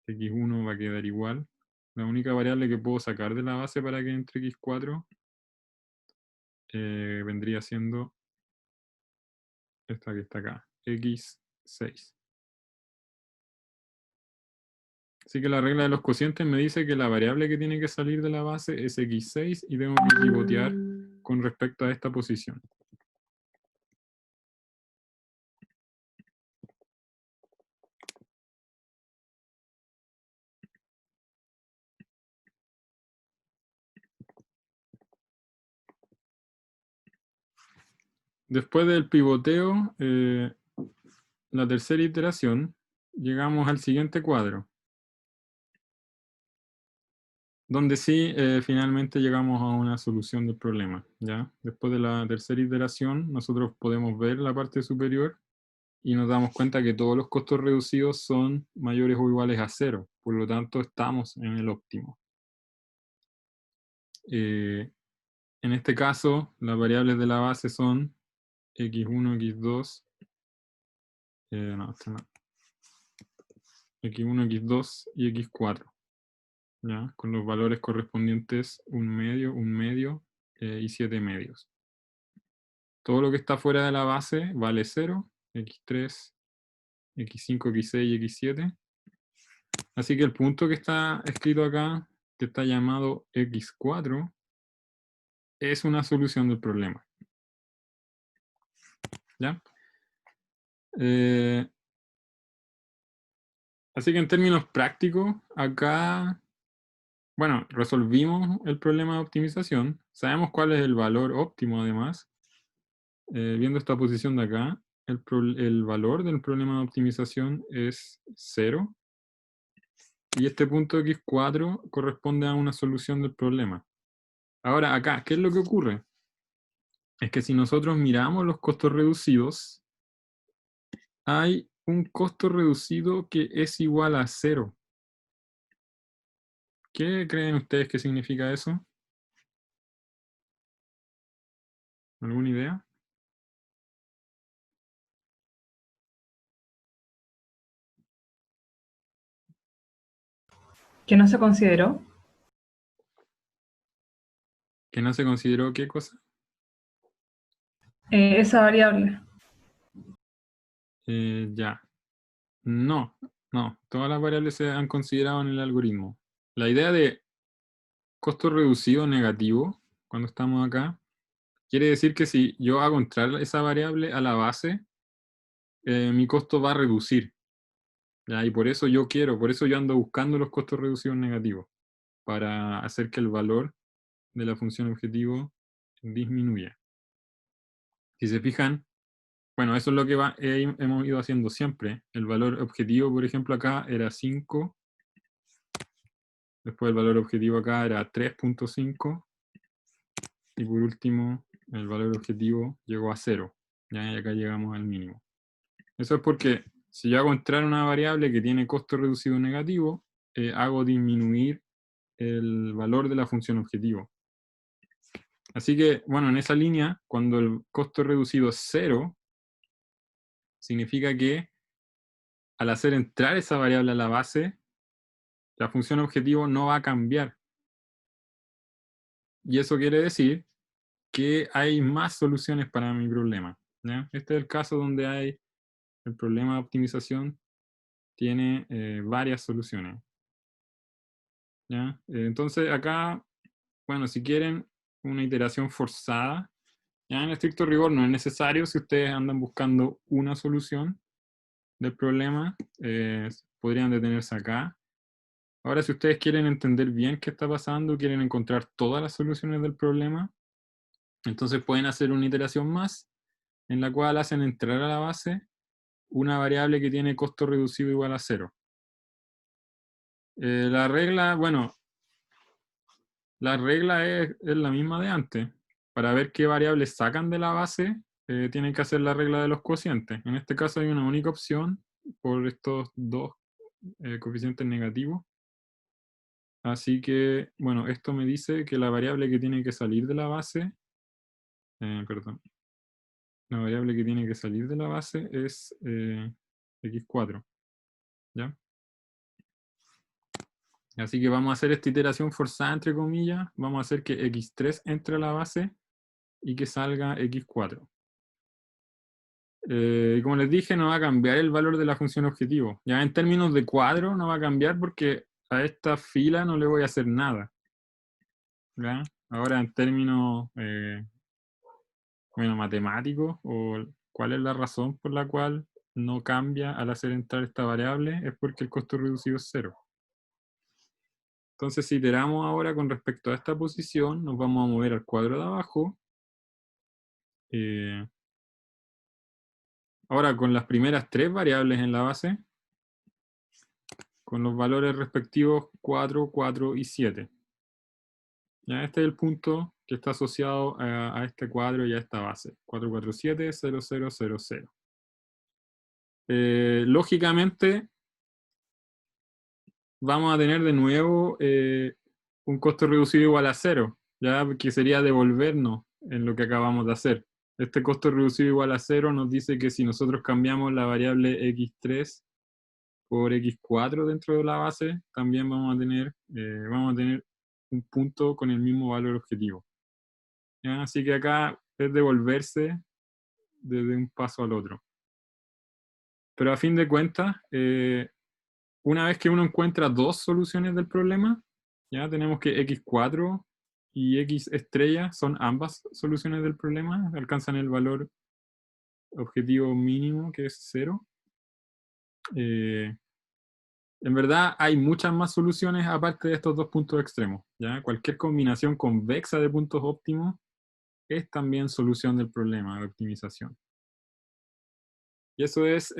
x1 va a quedar igual. La única variable que puedo sacar de la base para que entre x4 vendría siendo esta que está acá, x6. Así que la regla de los cocientes me dice que la variable que tiene que salir de la base es x6 y tengo que pivotear con respecto a esta posición. Después del pivoteo, la tercera iteración, llegamos al siguiente cuadro, donde sí finalmente llegamos a una solución del problema. ¿Ya? Después de la tercera iteración, nosotros podemos ver la parte superior y nos damos cuenta que todos los costos reducidos son mayores o iguales a 0, por lo tanto estamos en el óptimo. En este caso, las variables de la base son x1, x2, x1, x2 y x4, ¿ya? Con los valores correspondientes 1 medio y 7 medios. Todo lo que está fuera de la base vale 0, x3, x5, x6 y x7. Así que el punto que está escrito acá, que está llamado x4, es una solución del problema. ¿Ya? Así que en términos prácticos, acá, bueno, resolvimos el problema de optimización. Sabemos cuál es el valor óptimo, además. Viendo esta posición de acá, el valor del problema de optimización es 0. Y este punto x4 corresponde a una solución del problema. Ahora, acá, ¿qué es lo que ocurre? Es que si nosotros miramos los costos reducidos, hay un costo reducido que es igual a 0. ¿Qué creen ustedes que significa eso? ¿Alguna idea? Que no se consideró. ¿Que no se consideró qué cosa? Esa variable. Ya. No, todas las variables se han considerado en el algoritmo. La idea de costo reducido negativo, cuando estamos acá, quiere decir que si yo hago entrar esa variable a la base, mi costo va a reducir. ¿Ya? Y por eso yo ando buscando los costos reducidos negativos, para hacer que el valor de la función objetivo disminuya. Si se fijan, bueno, eso es lo que hemos ido haciendo siempre. El valor objetivo, por ejemplo, acá era 5. Después el valor objetivo acá era 3.5. Y por último, el valor objetivo llegó a 0. ¿Ya? Y acá llegamos al mínimo. Eso es porque si yo hago entrar una variable que tiene costo reducido negativo, hago disminuir el valor de la función objetivo. Así que, bueno, en esa línea, cuando el costo reducido es 0, significa que al hacer entrar esa variable a la base, la función objetivo no va a cambiar. Y eso quiere decir que hay más soluciones para mi problema, ¿ya? Este es el caso donde hay el problema de optimización, tiene varias soluciones, ¿ya? Entonces acá, bueno, si quieren una iteración forzada, ya en estricto rigor no es necesario si ustedes andan buscando una solución del problema, podrían detenerse acá. Ahora, si ustedes quieren entender bien qué está pasando, quieren encontrar todas las soluciones del problema, entonces pueden hacer una iteración más, en la cual hacen entrar a la base una variable que tiene costo reducido igual a 0. La regla, bueno, la regla es la misma de antes. Para ver qué variables sacan de la base, tienen que hacer la regla de los cocientes. En este caso hay una única opción por estos dos coeficientes negativos. Así que, bueno, esto me dice que la variable que tiene que salir de la base, perdón, la variable que tiene que salir de la base es x4, ¿ya? Así que vamos a hacer esta iteración forzada, entre comillas, vamos a hacer que x3 entre a la base y que salga x4. Y como les dije, no va a cambiar el valor de la función objetivo. Ya en términos de cuadro no va a cambiar porque a esta fila no le voy a hacer nada, ¿ya? Ahora en términos bueno, matemáticos, o cuál es la razón por la cual no cambia al hacer entrar esta variable, es porque el costo reducido es 0. Entonces, si iteramos ahora con respecto a esta posición, nos vamos a mover al cuadro de abajo. Ahora, con las primeras 3 variables en la base, con los valores respectivos 4, 4 y 7. Ya, este es el punto que está asociado a este cuadro y a esta base. 447, 0, 0, 0, 0. Lógicamente, vamos a tener de nuevo un costo reducido igual a 0, ¿ya? Que sería devolvernos en lo que acabamos de hacer. Este costo reducido igual a 0 nos dice que si nosotros cambiamos la variable x3 por x4 dentro de la base, también vamos a tener un punto con el mismo valor objetivo, ¿ya? Así que acá es devolverse desde un paso al otro. Pero a fin de cuentas, una vez que uno encuentra dos soluciones del problema, ya tenemos que x4 y x estrella son ambas soluciones del problema, alcanzan el valor objetivo mínimo, que es 0. En verdad hay muchas más soluciones aparte de estos dos puntos extremos, ¿ya? Cualquier combinación convexa de puntos óptimos es también solución del problema de optimización. Y eso es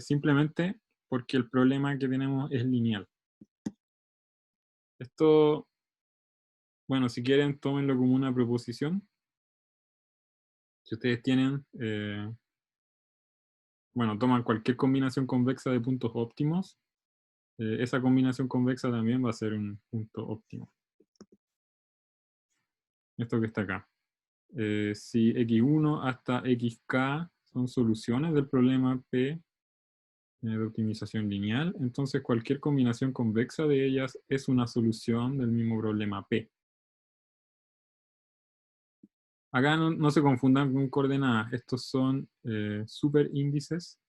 simplemente porque el problema que tenemos es lineal. Esto, bueno, si quieren, tómenlo como una proposición. Si ustedes tienen, bueno, toman cualquier combinación convexa de puntos óptimos, esa combinación convexa también va a ser un punto óptimo. Esto que está acá. Si x1 hasta xk son soluciones del problema P de optimización lineal, entonces cualquier combinación convexa de ellas es una solución del mismo problema P. Acá no se confundan con coordenadas, estos son superíndices.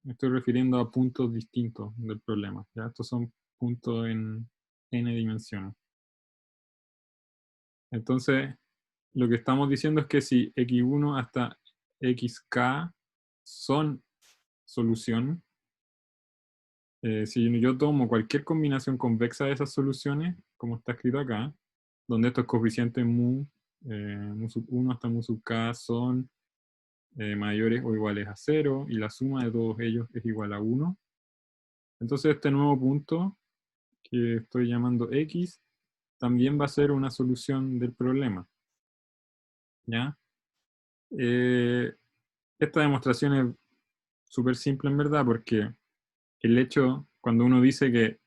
Me estoy refiriendo a puntos distintos del problema, ¿ya? Estos son puntos en n dimensiones. Entonces, lo que estamos diciendo es que si x1 hasta xk son solución, si yo tomo cualquier combinación convexa de esas soluciones, como está escrito acá, donde estos coeficientes mu sub 1 hasta mu sub k son mayores o iguales a 0, y la suma de todos ellos es igual a 1. Entonces este nuevo punto, que estoy llamando X, también va a ser una solución del problema. ¿Ya? Esta demostración es súper simple en verdad, porque el hecho, cuando uno dice que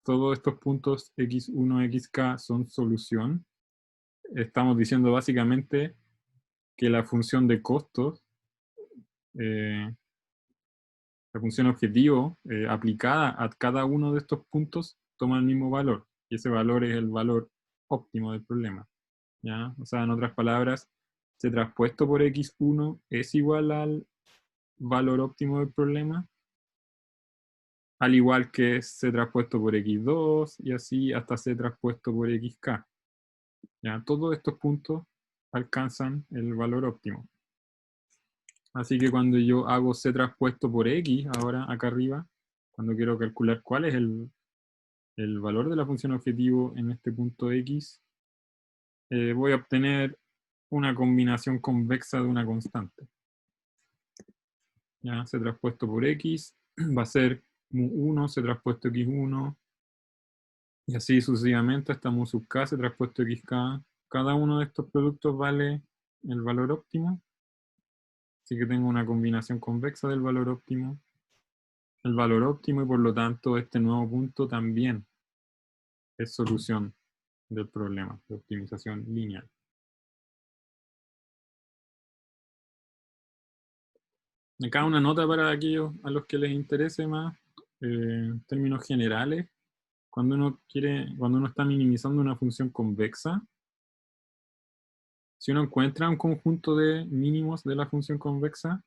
todos estos puntos x1, xk son solución, estamos diciendo básicamente que la función de costos, la función objetivo aplicada a cada uno de estos puntos toma el mismo valor, y ese valor es el valor óptimo del problema. ¿Ya? O sea, en otras palabras, C traspuesto por x1 es igual al valor óptimo del problema, al igual que C traspuesto por x2 y así hasta C traspuesto por xk. ¿Ya? Todos estos puntos alcanzan el valor óptimo. Así que cuando yo hago C traspuesto por x, ahora acá arriba, cuando quiero calcular cuál es el valor de la función objetivo en este punto x, voy a obtener una combinación convexa de una constante. ¿Ya? C traspuesto por x va a ser mu1, C traspuesto x1, y así sucesivamente hasta mu sub k, C traspuesto xk. Cada uno de estos productos vale el valor óptimo, así que tengo una combinación convexa del valor óptimo, el valor óptimo, y por lo tanto este nuevo punto también es solución del problema de optimización lineal. Acá una nota para aquellos a los que les interese más, en términos generales. Cuando uno está minimizando una función convexa, si uno encuentra un conjunto de mínimos de la función convexa,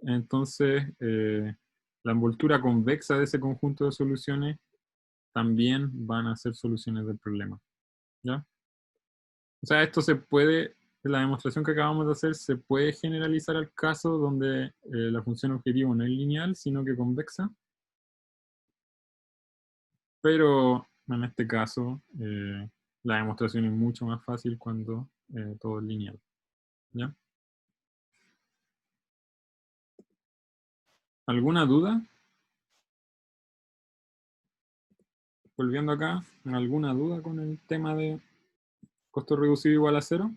entonces la envoltura convexa de ese conjunto de soluciones también van a ser soluciones del problema. ¿Ya? O sea, esto se puede, la demostración que acabamos de hacer, se puede generalizar al caso donde la función objetivo no es lineal, sino que convexa. Pero en este caso, la demostración es mucho más fácil cuando todo es lineal. ¿Ya? ¿Alguna duda? Volviendo acá, ¿alguna duda con el tema de costo reducido igual a 0?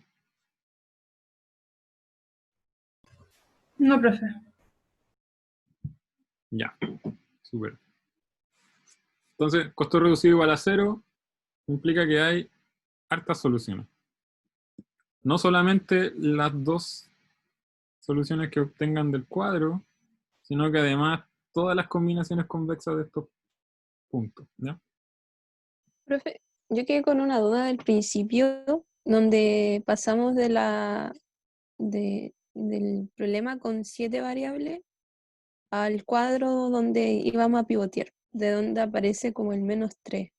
No, profe. Ya, súper. Entonces, costo reducido igual a 0 implica que hay hartas soluciones. No solamente las dos soluciones que obtengan del cuadro, sino que además todas las combinaciones convexas de estos puntos. ¿Ya? Profe, yo quedé con una duda del principio, donde pasamos del problema con 7 variables al cuadro donde íbamos a pivotear, de donde aparece como el -3.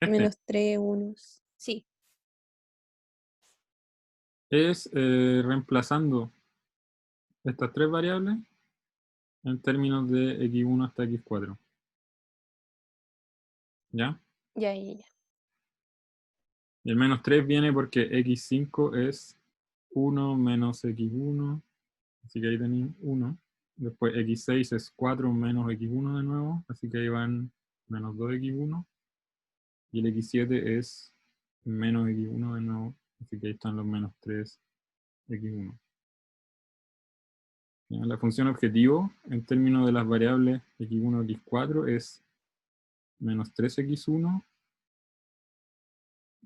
-3, unos. Sí, Es reemplazando estas tres variables en términos de x1 hasta x4. ¿Ya? ya, ya, ya. Y el -3 viene porque x5 es 1 menos x1, así que ahí tenéis 1. Después x6 es 4 menos x1 de nuevo, así que ahí van menos 2x1. Y el x7 es menos x1 de nuevo, así que ahí están los menos 3x1. ¿Ya? La función objetivo, en términos de las variables x1 y x4, es menos 3x1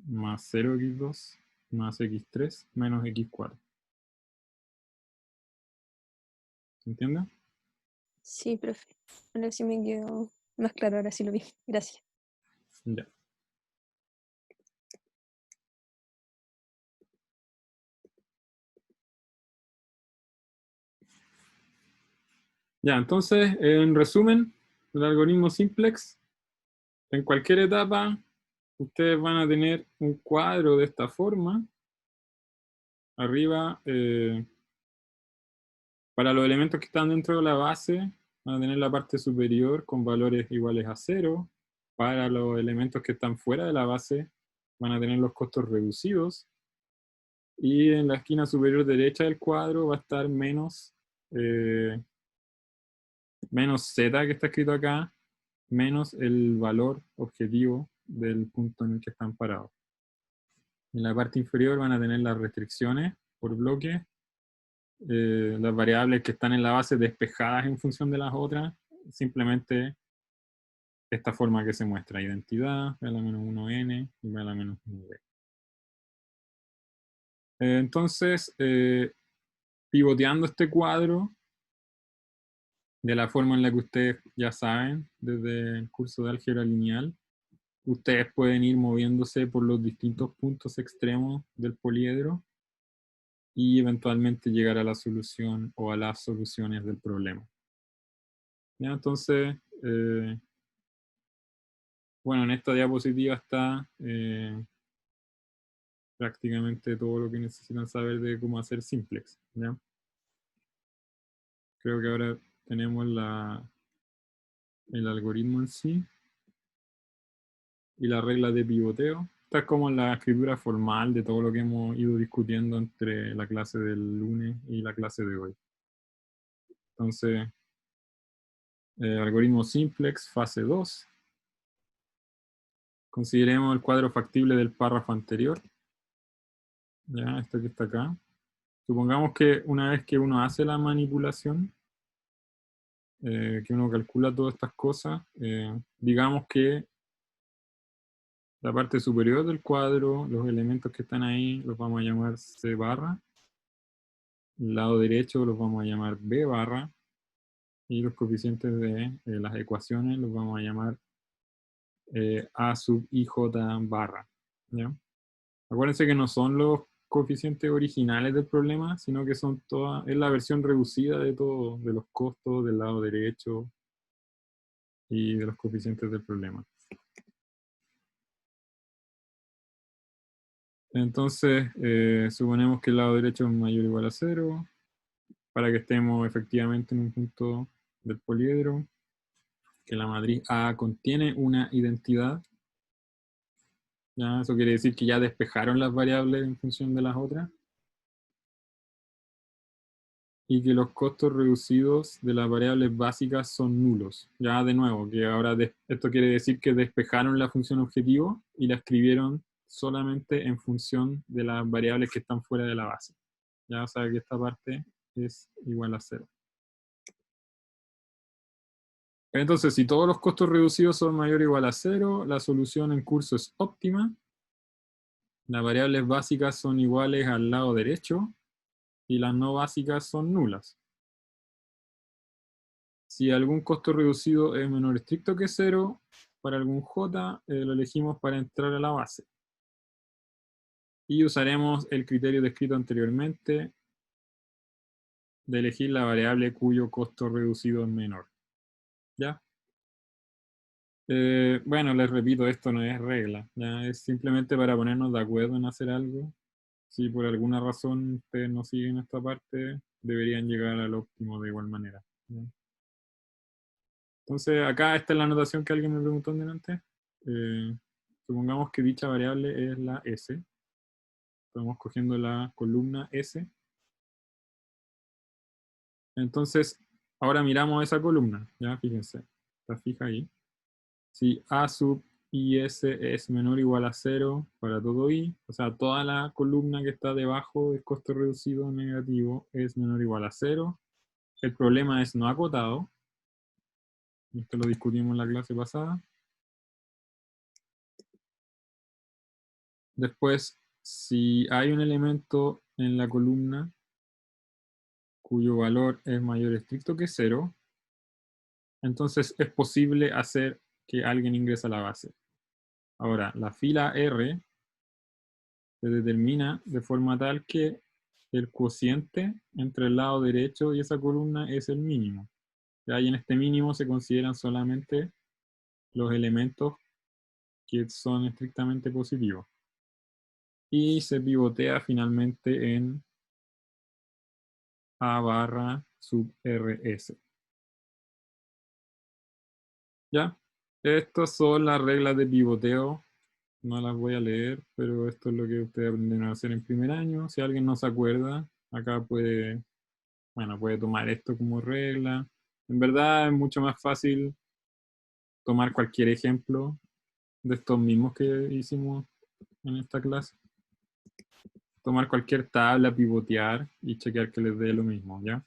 más 0x2 más x3 menos x4. ¿Se entiende? Sí, profe. Ahora sí me quedó más claro, ahora sí lo vi. Gracias. Ya. Ya, entonces, en resumen, el algoritmo simplex, en cualquier etapa, ustedes van a tener un cuadro de esta forma. Arriba, para los elementos que están dentro de la base, van a tener la parte superior con valores iguales a 0. Para los elementos que están fuera de la base, van a tener los costos reducidos. Y en la esquina superior derecha del cuadro va a estar menos z que está escrito acá, menos el valor objetivo del punto en el que están parados. En la parte inferior van a tener las restricciones por bloque, las variables que están en la base despejadas en función de las otras, simplemente esta forma que se muestra, identidad, v a la menos 1n y v a la menos 1b. Entonces, pivoteando este cuadro, de la forma en la que ustedes ya saben, desde el curso de álgebra lineal, ustedes pueden ir moviéndose por los distintos puntos extremos del poliedro y eventualmente llegar a la solución o a las soluciones del problema. ¿Ya? Entonces, bueno, en esta diapositiva está prácticamente todo lo que necesitan saber de cómo hacer simplex. ¿Ya? Creo que ahora tenemos el algoritmo en sí y la regla de pivoteo. Esta es como la escritura formal de todo lo que hemos ido discutiendo entre la clase del lunes y la clase de hoy. Entonces, algoritmo simplex, fase 2. Consideremos el cuadro factible del párrafo anterior. Ya, este que está acá. Supongamos que una vez que uno hace la manipulación, que uno calcula todas estas cosas, digamos que la parte superior del cuadro, los elementos que están ahí, los vamos a llamar C barra. El lado derecho los vamos a llamar B barra. Y los coeficientes de las ecuaciones los vamos a llamar A sub IJ barra. ¿Ya? Acuérdense que no son los coeficientes originales del problema, sino que es la versión reducida de todo, de los costos del lado derecho y de los coeficientes del problema. Entonces, suponemos que el lado derecho es mayor o igual a 0, para que estemos efectivamente en un punto del poliedro, que la matriz A contiene una identidad. ¿Ya? Eso quiere decir que ya despejaron las variables en función de las otras. Y que los costos reducidos de las variables básicas son nulos. Ya de nuevo, que ahora esto quiere decir que despejaron la función objetivo y la escribieron solamente en función de las variables que están fuera de la base. Ya, o sea que esta parte es igual a 0. Entonces, si todos los costos reducidos son mayor o igual a 0, la solución en curso es óptima. Las variables básicas son iguales al lado derecho y las no básicas son nulas. Si algún costo reducido es menor estricto que 0, para algún j lo elegimos para entrar a la base. Y usaremos el criterio descrito anteriormente de elegir la variable cuyo costo reducido es menor. ¿Ya? Bueno, les repito, esto no es regla. ¿Ya? Es simplemente para ponernos de acuerdo en hacer algo. Si por alguna razón ustedes no siguen esta parte, deberían llegar al óptimo de igual manera. ¿Ya? Entonces, acá está la anotación que alguien me preguntó delante. Supongamos que dicha variable es la S. Estamos cogiendo la columna S. Entonces, ahora miramos esa columna. Ya, fíjense. Está fija ahí. Si A sub IS es menor o igual a 0 para todo I, o sea, toda la columna que está debajo del costo reducido negativo es menor o igual a 0. El problema es no acotado. Esto lo discutimos en la clase pasada. Después, si hay un elemento en la columna cuyo valor es mayor estricto que 0, entonces es posible hacer que alguien ingrese a la base. Ahora, la fila R se determina de forma tal que el cociente entre el lado derecho y esa columna es el mínimo. Y en este mínimo se consideran solamente los elementos que son estrictamente positivos. Y se pivotea finalmente en A barra sub RS. ¿Ya? Estas son las reglas de pivoteo no las voy a leer, pero esto es lo que ustedes aprendieron a hacer en primer año. Si alguien no se acuerda, acá puede tomar esto como regla. En verdad es mucho más fácil tomar cualquier ejemplo de estos mismos que hicimos en esta clase. Tomar cualquier tabla, pivotear y chequear que les dé lo mismo, ¿ya?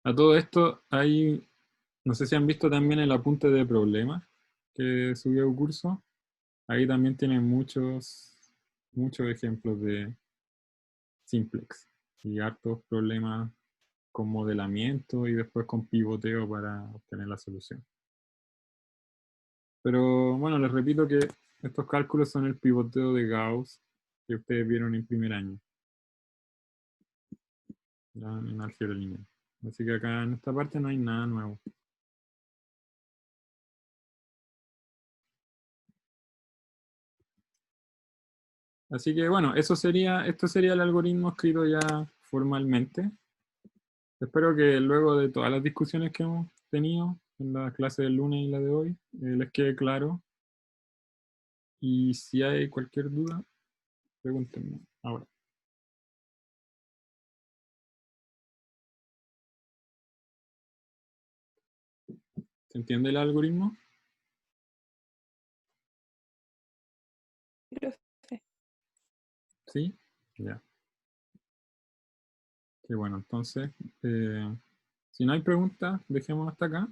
A todo esto hay, no sé si han visto también el apunte de problemas que subió el curso. Ahí también tienen muchos ejemplos de simplex y hartos problemas con modelamiento y después con pivoteo para obtener la solución. Pero bueno, les repito que estos cálculos son el pivoteo de Gauss que ustedes vieron en primer año, ya en álgebra lineal. Así que acá en esta parte no hay nada nuevo. Así que bueno, esto sería el algoritmo escrito ya formalmente. Espero que luego de todas las discusiones que hemos tenido en la clase del lunes y la de hoy, les quede claro. Y si hay cualquier duda, pregúntenme ahora. ¿Se entiende el algoritmo? Profe. ¿Sí? Ya. Qué bueno, entonces, si no hay preguntas, dejemos hasta acá.